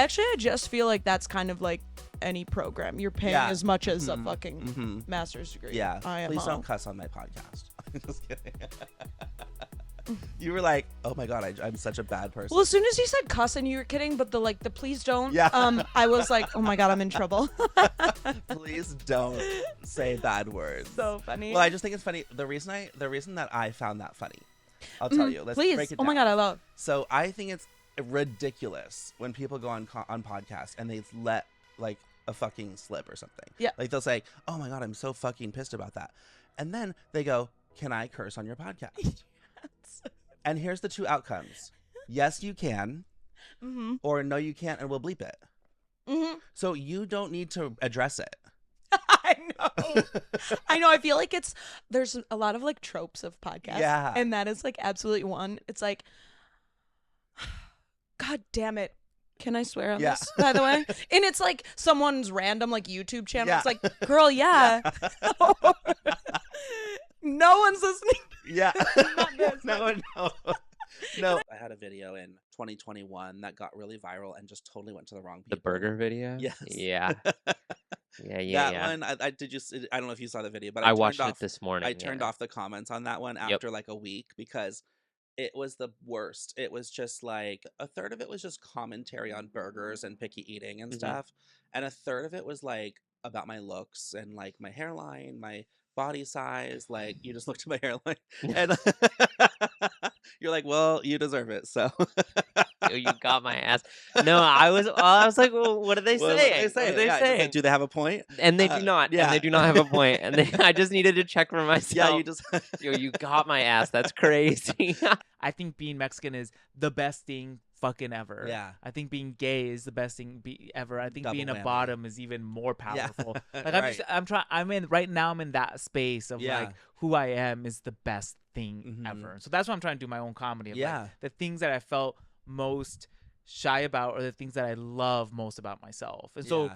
Actually, I just feel like that's kind of like any program. You're paying as much as a fucking master's degree. Yeah. IMO. Please don't cuss on my podcast. Just kidding. You were like, oh my God, I'm such a bad person. Well, as soon as you said cuss and you were kidding, but the please don't. Yeah. I was like, oh my God, I'm in trouble. Please don't say bad words. So funny. Well, I just think it's funny. The reason that I found that funny, I'll tell you. Let's please. break it Oh down. my God, I love. So I think it's ridiculous when people go on podcasts and they let like a fucking slip or something. Yeah. Like they'll say, oh my God, I'm so fucking pissed about that. And then they go, can I curse on your podcast? Yes. And here's the two outcomes. Yes, you can. Or no, you can't, and we'll bleep it. So you don't need to address it. I know. I know. I feel like there's a lot of like tropes of podcasts. Yeah. And that is like absolutely one. It's like, God damn it. Can I swear on this, by the way? And it's like someone's random like YouTube channel. Yeah. It's like, girl, yeah. No one's listening. Yeah. Not this. No. No. I had a video in 2021 that got really viral and just totally went to the wrong people. The burger video? Yes. Yeah. That one, I did just, I don't know if you saw the video, but I watched it this morning. I turned off the comments on that one after like a week because it was the worst. It was just like a third of it was just commentary on burgers and picky eating and stuff. And a third of it was like about my looks and like my hairline, my body size. Like you just looked at my hairline and you're like, well, you deserve it. So You got my ass. No, I was like, well, what did they say? What did they say? say? Do they have a point? And they do not. yeah. And they do not have a point. And I just needed to check for myself. Yeah, you just Yo, you got my ass. That's crazy. I think being Mexican is the best thing fucking ever. Yeah. I think being gay is the best thing ever. I think Double being a whammy. bottom is even more powerful. Yeah. Like I'm in that space of like who I am is the best thing ever. So that's why I'm trying to do my own comedy. Of Yeah. Like, the things that I felt most shy about are the things that I love most about myself. And so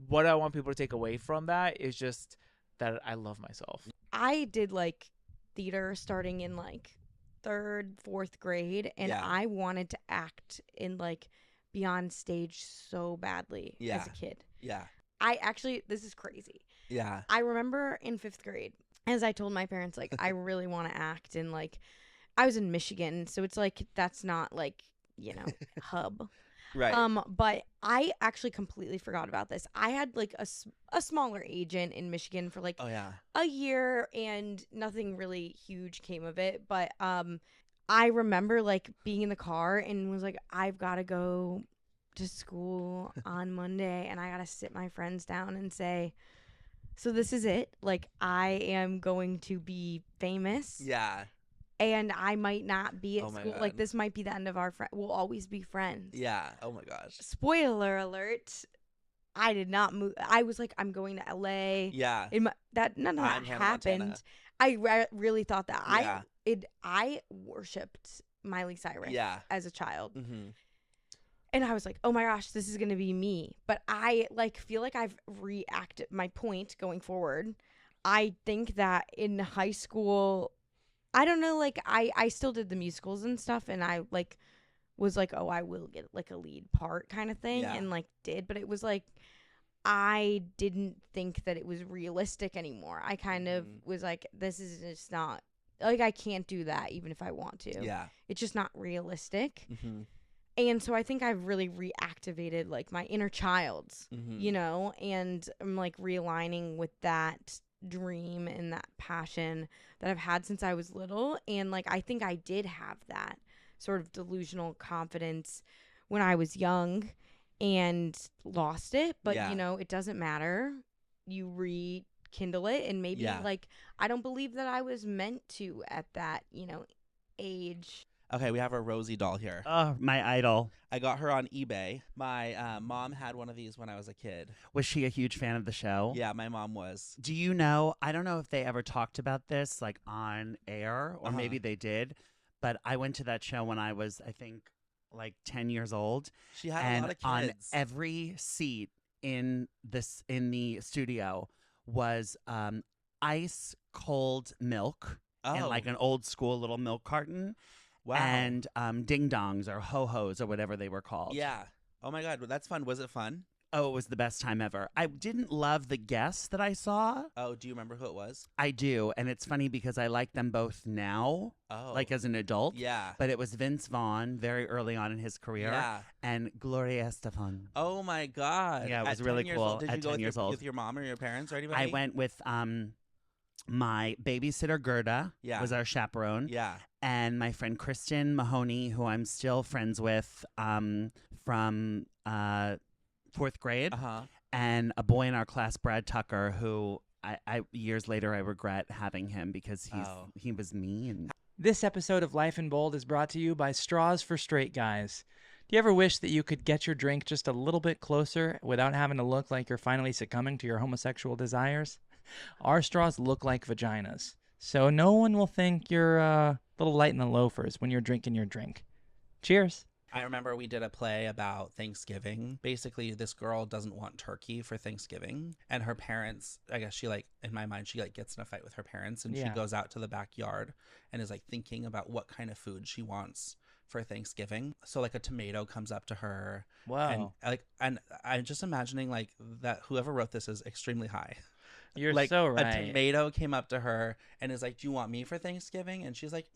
what I want people to take away from that is just that I love myself. I did like theater starting in like 3rd, 4th grade, and I wanted to act in like be on stage so badly as a kid. Yeah. I actually, this is crazy. Yeah. I remember in 5th grade, as I told my parents, like, I really want to act, and like, I was in Michigan, so it's like, that's not like, you know, hub. Right. But I actually completely forgot about this. I had like a smaller agent in Michigan for like a year, and nothing really huge came of it. But I remember like being in the car and was like, I've got to go to school on Monday, and I got to sit my friends down and say, so this is it. Like, I am going to be famous. Yeah. And I might not be at school. God. Like, this might be the end of our friend. We'll always be friends. Yeah. Oh my gosh. Spoiler alert. I did not move. I was like, I'm going to LA. Yeah. None of that happened. I really thought that. I worshipped Miley Cyrus as a child. And I was like, oh my gosh, this is going to be me. But I like feel like I've reacted. My point going forward, I think that in high school, I don't know, like I still did the musicals and stuff, and I like was like, oh, I will get like a lead part kind of thing, and like did, but it was like I didn't think that it was realistic anymore. I kind of was like, this is just not, like, I can't do that even if I want to. Yeah. It's just not realistic. And so I think I've really reactivated like my inner child, you know, and I'm like realigning with that dream and that passion that I've had since I was little. And like, I think I did have that sort of delusional confidence when I was young and lost it. But, you know, it doesn't matter. You rekindle it. And maybe like, I don't believe that I was meant to at that, you know, age. Okay, we have a Rosie doll here. Oh, my idol. I got her on eBay. My mom had one of these when I was a kid. Was she a huge fan of the show? Yeah, my mom was. Do you know, I don't know if they ever talked about this like on air, or maybe they did, but I went to that show when I was, I think, like 10 years old. She had a lot of kids. On every seat in the studio was ice cold milk and like an old school little milk carton. Wow. And ding dongs or ho hos or whatever they were called. Yeah. Oh my God, well, that's fun. Was it fun? Oh, it was the best time ever. I didn't love the guests that I saw. Oh, do you remember who it was? I do, and it's funny because I like them both now, like as an adult. Yeah. But it was Vince Vaughn very early on in his career, and Gloria Estefan. Oh my God. Yeah, it was really cool. Old. Did at you go 10 years old with your mom or your parents or anybody? I went with my babysitter Gerda was our chaperone. Yeah. And my friend Kristen Mahoney, who I'm still friends with from 4th grade. And a boy in our class, Brad Tucker, who I years later I regret having him because he was mean. This episode of Life in Bold is brought to you by Straws for Straight Guys. Do you ever wish that you could get your drink just a little bit closer without having to look like you're finally succumbing to your homosexual desires? Our straws look like vaginas, so no one will think you're a little light in the loafers when you're drinking your drink. Cheers. I remember we did a play about Thanksgiving. Basically, this girl doesn't want turkey for Thanksgiving. And her parents, I guess she in my mind, she gets in a fight with her parents. And she goes out to the backyard and is thinking about what kind of food she wants for Thanksgiving. So a tomato comes up to her. Wow. And I'm just imagining that whoever wrote this is extremely high. You're so right. A tomato came up to her and is like, do you want me for Thanksgiving? And she's like,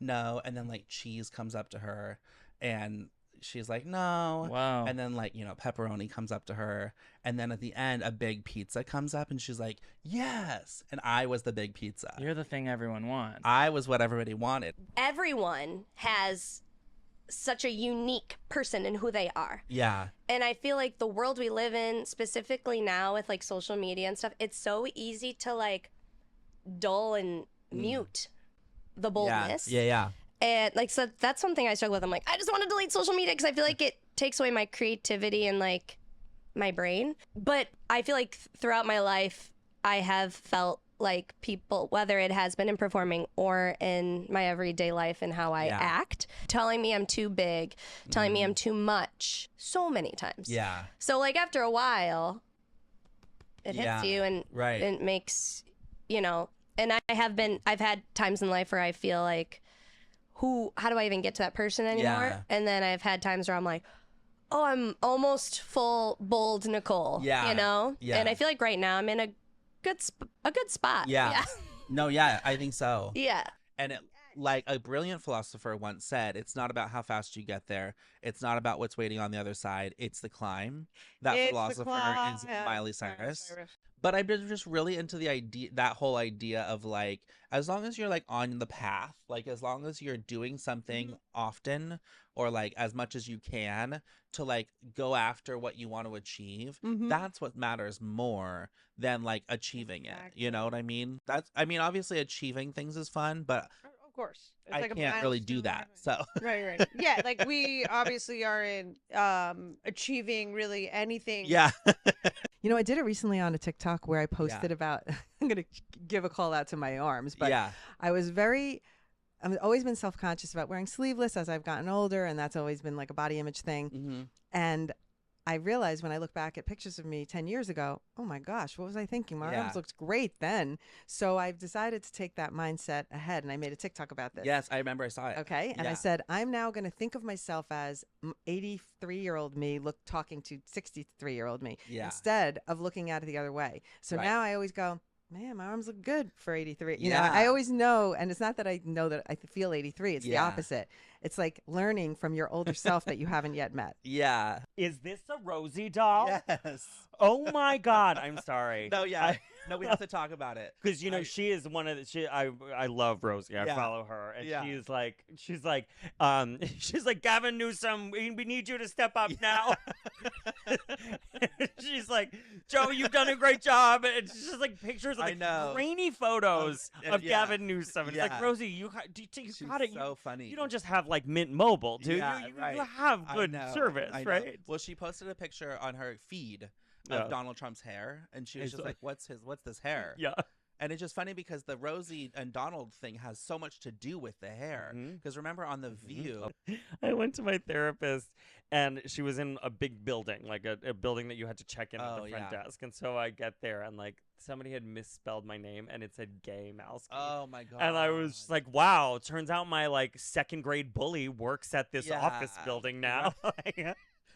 no. And then cheese comes up to her. And she's like, no. Wow. And then pepperoni comes up to her. And then at the end, a big pizza comes up and she's like, yes. And I was the big pizza. You're the thing everyone wants. I was what everybody wanted. Everyone has such a unique person in who they are. Yeah. And I feel like the world we live in, specifically now with social media and stuff, it's so easy to dull and mute the boldness. Yeah. And so that's something I struggle with. I'm like, I just want to delete social media because I feel like it takes away my creativity and my brain. But I feel like throughout my life, I have felt like people, whether it has been in performing or in my everyday life and how I act, telling me I'm too big, telling me I'm too much so many times. Yeah. So after a while, it hits you and it makes, and I've had times in life where I feel like, how do I even get to that person anymore? Yeah. And then I've had times where I'm like, oh, I'm almost full bold Nicole. Yeah. Yeah. And I feel like right now I'm in a good spot. Yeah. No, yeah, I think so. Yeah. And a brilliant philosopher once said, it's not about how fast you get there. It's not about what's waiting on the other side. It's the climb. That philosopher is Miley Cyrus. But I've been just really into that whole idea of as long as you're on the path, as long as you're doing something often or as much as you can to go after what you want to achieve, that's what matters more than achieving it. You know what I mean? Obviously achieving things is fun, but of course. It's I can't really do that. So right. Yeah, we obviously are in achieving really anything. Yeah. I did it recently on a TikTok where I posted about, I'm going to give a call out to my arms, but I've always been self-conscious about wearing sleeveless as I've gotten older, and that's always been a body image thing. And I realized when I look back at pictures of me 10 years ago, oh my gosh, what was I thinking? My arms looked great then. So I've decided to take that mindset ahead, and I made a TikTok about this. Yes, I remember I saw it. Okay. And I said, I'm now going to think of myself as 83-year-old me talking to 63-year-old me instead of looking at it the other way. So now I always go, man, my arms look good for 83. You know, I always know, and it's not that I know that I feel 83. It's the opposite. It's learning from your older self that you haven't yet met. Yeah. Is this a Rosie doll? Yes. Oh my God. I'm sorry. No, yeah. No, we have to talk about it. Because, she is one of the, I love Rosie. I follow her. And she's like, Gavin Newsom, we need you to step up now. She's like, Joe, you've done a great job. And it's just pictures of grainy photos of Gavin Newsom. And it's Rosie, you got it. So funny. You don't just have Mint Mobile, do you? You have good service, right? Well, she posted a picture on her feed of Donald Trump's hair, and she was just like, what's this hair? Yeah. And it's just funny because the Rosie and Donald thing has so much to do with the hair. Because remember on The View, I went to my therapist, and she was in a big building, a building that you had to check in at the front desk. And so I get there, and somebody had misspelled my name, and it said Gay Mouse. Oh my God. And I was just like, wow, turns out my second grade bully works at this office building now.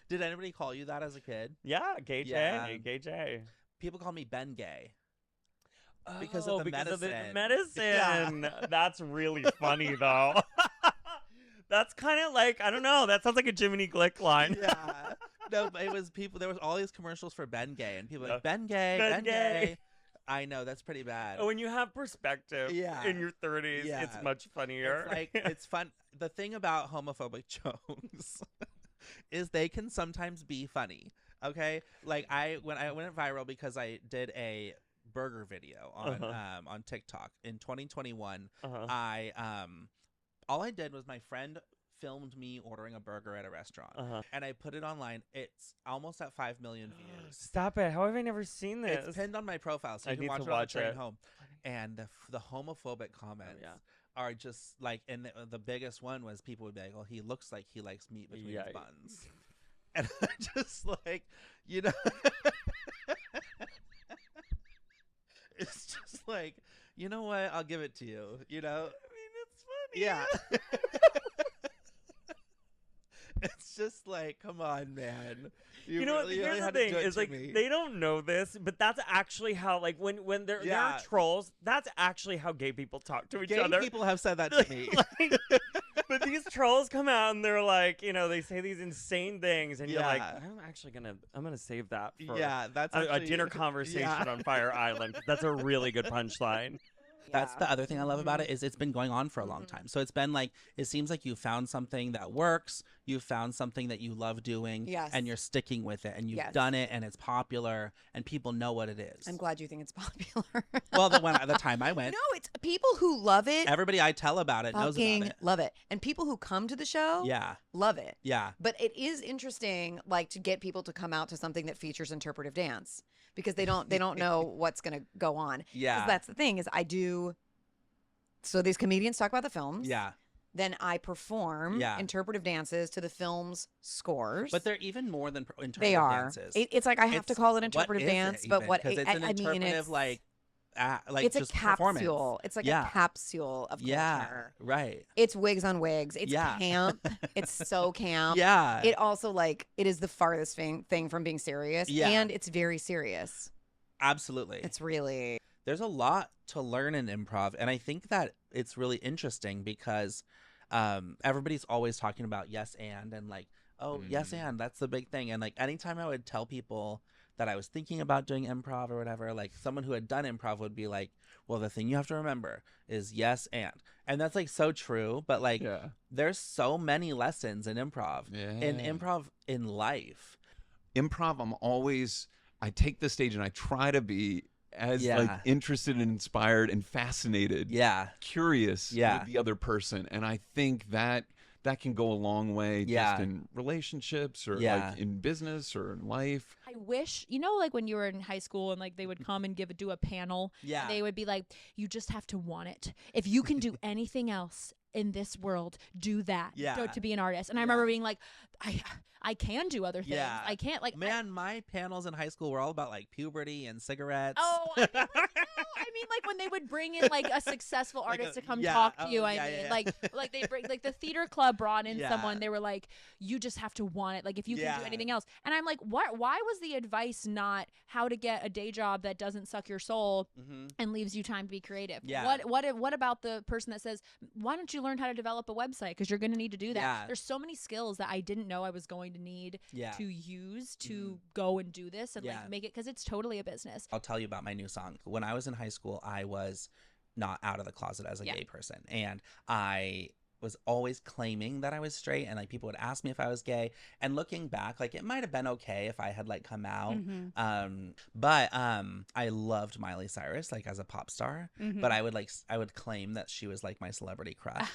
Did anybody call you that as a kid? Yeah, Gay J. Yeah. Gay J. People call me Ben Gay. Oh, because of the medicine. Yeah. That's really funny, though. That's kind of like, I don't know. That sounds like a Jiminy Glick line. Yeah. No, but it was people. There was all these commercials for Ben Gay, and people were like, Ben Gay, Ben Gay. I know, that's pretty bad. When you have perspective in your 30s, it's much funnier. It's like, it's fun. The thing about homophobic jokes is they can sometimes be funny. Okay? Like, when I went viral because I did a burger video on TikTok in 2021, I all I did was my friend filmed me ordering a burger at a restaurant, and I put it online. It's almost at 5 million views. Stop it! How have I never seen this? It's pinned on my profile, so you can watch it on the train home. And the homophobic comments are just like, and the biggest one was people would be like, "Oh, he looks like he likes meat between his buns," and I'm just like, you know, it's just like, you know what? I'll give it to you. You know, I mean, it's funny. Yeah. It's just like, come on, man. You know, really, here's the thing is like they don't know this, but that's actually how, like, when there are trolls, that's actually how gay people talk to each other. Gay people have said that to me. But these trolls come out and they're like, you know, they say these insane things, and you're like, I'm gonna save that for that's a dinner conversation on Fire Island. That's a really good punchline. That's the other thing I love about it is it's been going on for a long time. So it's been like, it seems like you found something that works. You found something that you love doing, and you're sticking with it, and you've done it, and it's popular, and people know what it is. I'm glad you think it's popular. Well, the time I went, no, it's people who love it. Everybody I tell about it knows about it. Love it, and people who come to the show, love it. Yeah, but it is interesting, like, to get people to come out to something that features interpretive dance, because they don't know what's going to go on. Yeah, 'cause that's the thing is I do. So these comedians talk about the films. Yeah. Then I perform interpretive dances to the film's scores. But they're even more than interpretive they are. dances. It's like I have to call it interpretive dance, but what it's an interpretive like it's just a capsule. It's like a capsule of culture. Yeah, right. It's wigs on wigs. It's camp. It's so camp. Yeah. It also, like, it is the farthest thing from being serious. Yeah. And it's very serious. Absolutely. It's really... There's a lot to learn in improv, and I think that it's really interesting because everybody's always talking about yes and like, oh, yes and, that's the big thing. And like anytime I would tell people that I was thinking about doing improv or whatever, like someone who had done improv would be like, well, the thing you have to remember is yes and that's like so true, but like there's so many lessons in improv, in improv in life. Improv, I take the stage and I try to be as like interested and inspired and fascinated, curious with the other person, and I think that can go a long way just in relationships or like in business or in life. I wish, you know, like when you were in high school and like they would come and do a panel, they would be like, you just have to want it. If you can do anything else in this world, do that to be an artist. And I remember being like, I can do other things. I can't, like, man, my panels in high school were all about like puberty and cigarettes. Oh, I mean, like when they would bring in like a successful artist to come talk to you. Like they bring, like the theater club brought in someone. They were like, you just have to want it. Like if you can do anything else. And I'm like, why was the advice not how to get a day job that doesn't suck your soul and leaves you time to be creative? What about the person that says, why don't you learn how to develop a website, because you're going to need to do that? There's so many skills that I didn't know I was going to need to use to go and do this and like make it, because it's totally a business. I'll tell you about my new song. When I was in high school, I was not out of the closet as a gay person, and I was always claiming that I was straight, and like people would ask me if I was gay, and looking back, like it might have been okay if I had like come out. But I loved Miley Cyrus like as a pop star, but I would claim that she was like my celebrity crush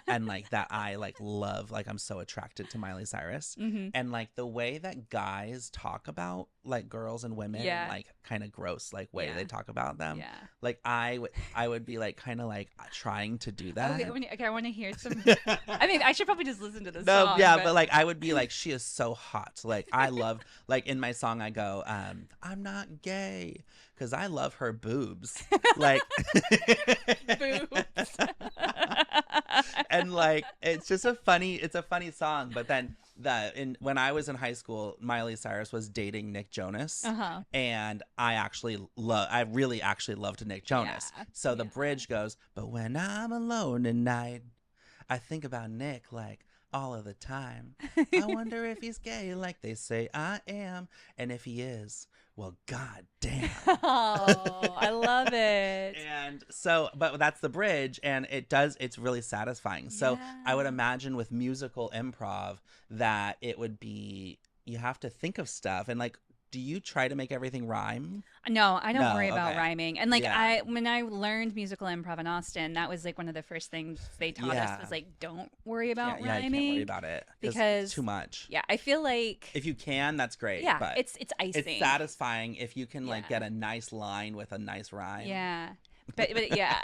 and like that I like love, like I'm so attracted to Miley Cyrus, and like the way that guys talk about like girls and women in, like kind of gross like way they talk about them, like I would be like kind of like trying to do that. Okay, I want to hear some. I mean, I should probably just listen to this song. But like I would be like, she is so hot. Like I love, like in my song I go, I'm not gay because I love her boobs. Like boobs. And like it's a funny song. But then when I was in high school, Miley Cyrus was dating Nick Jonas, and I really actually loved Nick Jonas. Yeah. So the bridge goes, "But when I'm alone at night, I think about Nick like all of the time. I wonder if he's gay like they say I am, and if he is, well, god damn." Oh, I love it. And so, but that's the bridge, and it's really satisfying. So I would imagine with musical improv that it would be, you have to think of stuff, and like, do you try to make everything rhime? No, I don't worry about rhyming. And like when I learned musical improv in Austin, that was like one of the first things they taught us was like, don't worry about rhyming. Yeah, you can't worry about it because it's too much. Yeah, I feel like if you can, that's great. Yeah, but it's icing. It's satisfying if you can like get a nice line with a nice rhyme. Yeah, but yeah,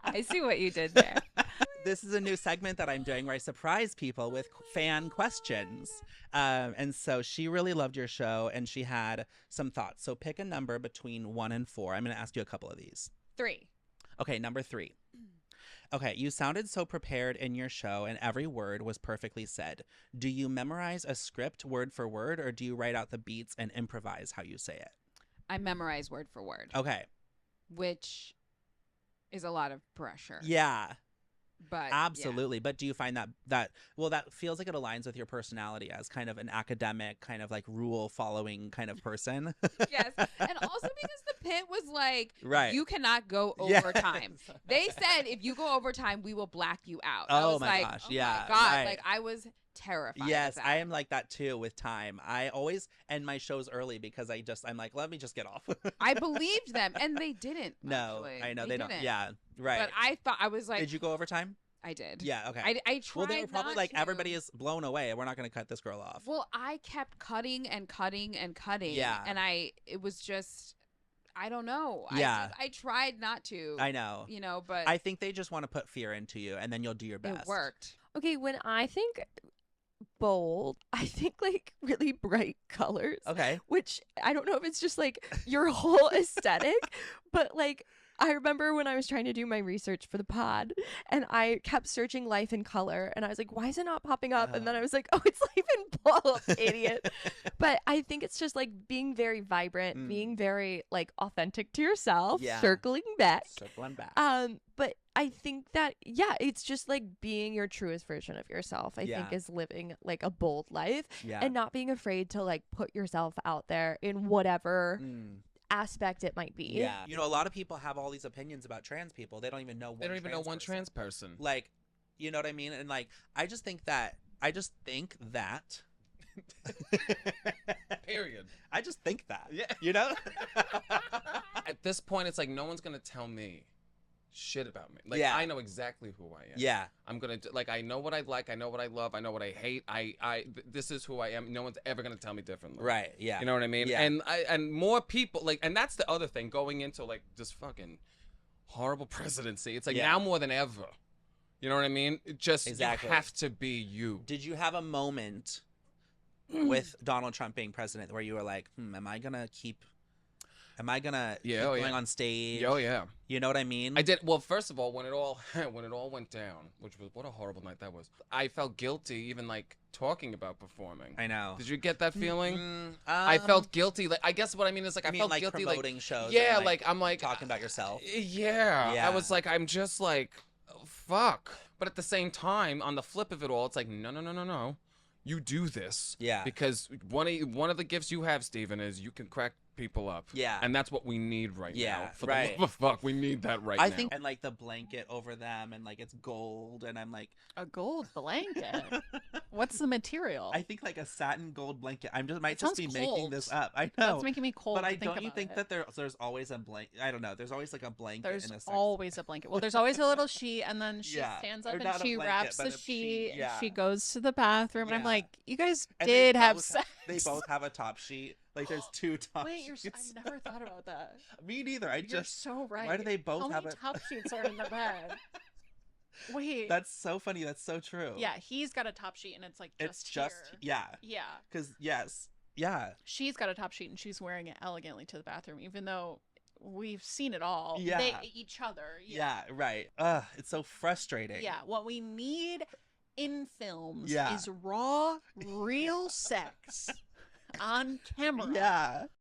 I see what you did there. This is a new segment that I'm doing where I surprise people with fan questions. And so she really loved your show and she had some thoughts. So pick a number between 1 and 4. I'm going to ask you a couple of these. 3. Okay, number 3. Okay, you sounded so prepared in your show and every word was perfectly said. Do you memorize a script word for word or do you write out the beats and improvise how you say it? I memorize word for word. Okay. Which is a lot of pressure. Yeah. But absolutely. But do you find that feels like it aligns with your personality as kind of an academic, kind of like rule following kind of person? Yes. And also because the pit was like, right, you cannot go overtime. Yes. They said if you go overtime, we will black you out. Oh my gosh. Oh my God. Right. Like I was terrified. Yes, I am like that too with time. I always end my shows early because I'm like, let me just get off. I believed them and they didn't. No, actually. I know they don't. Yeah, right. But I thought I was like, did you go overtime? I did. Yeah, okay. I tried. Well, they were probably like, to. everybody is blown away. We're not going to cut this girl off. Well, I kept cutting and cutting and cutting. Yeah. And it was just, I don't know. Yeah. I tried not to. I know. You know, but I think they just want to put fear into you and then you'll do your best. It worked. Okay, when I think bold, I think like really bright colors. Okay. Which I don't know if it's just like your whole aesthetic, but like I remember when I was trying to do my research for the pod and I kept searching life in color and I was like, why is it not popping up? And then I was like, oh, it's life in bold, idiot. But I think it's just like being very vibrant, being very like authentic to yourself, circling back. But I think that, it's just like being your truest version of yourself, I think is living like a bold life and not being afraid to like put yourself out there in whatever aspect it might be. Yeah. You know, a lot of people have all these opinions about trans people. They don't even know one trans person. Like, you know what I mean? And like, I just think that period. I just think that. Yeah. You know? At this point, it's like no one's going to tell me shit about me. Like I know exactly who I am. Yeah. I'm gonna like I know what I like, I know what I love, I know what I hate. This is who I am. No one's ever gonna tell me differently. Right. Yeah. You know what I mean? Yeah. And more people like, and that's the other thing going into like this fucking horrible presidency. It's like now more than ever. You know what I mean? It just you have to be you. Did you have a moment with Donald Trump being president where you were like, am I gonna keep going on stage? Oh yeah. You know what I mean? I did. Well, first of all, when it all went down, which was what a horrible night that was. I felt guilty even like talking about performing. I know. Did you get that feeling? I felt guilty. Like I guess what I mean is like I felt guilty promoting like shows. Yeah, and, like I'm like talking about yourself. Yeah. I was like I'm just like oh, fuck. But at the same time, on the flip of it all, it's like no. You do this. Yeah. Because one of the gifts you have, Steven, is you can crack people up. Yeah. And that's what we need right now. For right. the love of fuck, we need that right now. I think, and like the blanket over them, and like it's gold, and I'm like a gold blanket. What's the material? I think like a satin gold blanket. Might just be making this up. I know. That's making me cold. But don't you think that there's always a blanket? I don't know. There's always like a blanket. There's in a always a blanket. Well, there's always a little sheet, and then she stands up and she wraps the sheet. And she goes to the bathroom, and I'm like, you guys did have sex. They both have a top sheet. Like there's 2 top sheets. I've never thought about that. Me neither. You're so right. Why do they both have a top sheets are in the bed? Wait. That's so funny. That's so true. Yeah, he's got a top sheet and it's like just here. Yeah. Because yes. Yeah. She's got a top sheet and she's wearing it elegantly to the bathroom, even though we've seen it all. Yeah. They each other. Yeah, right. It's so frustrating. Yeah, what we need in films Yeah. is raw, real sex on camera. Yeah.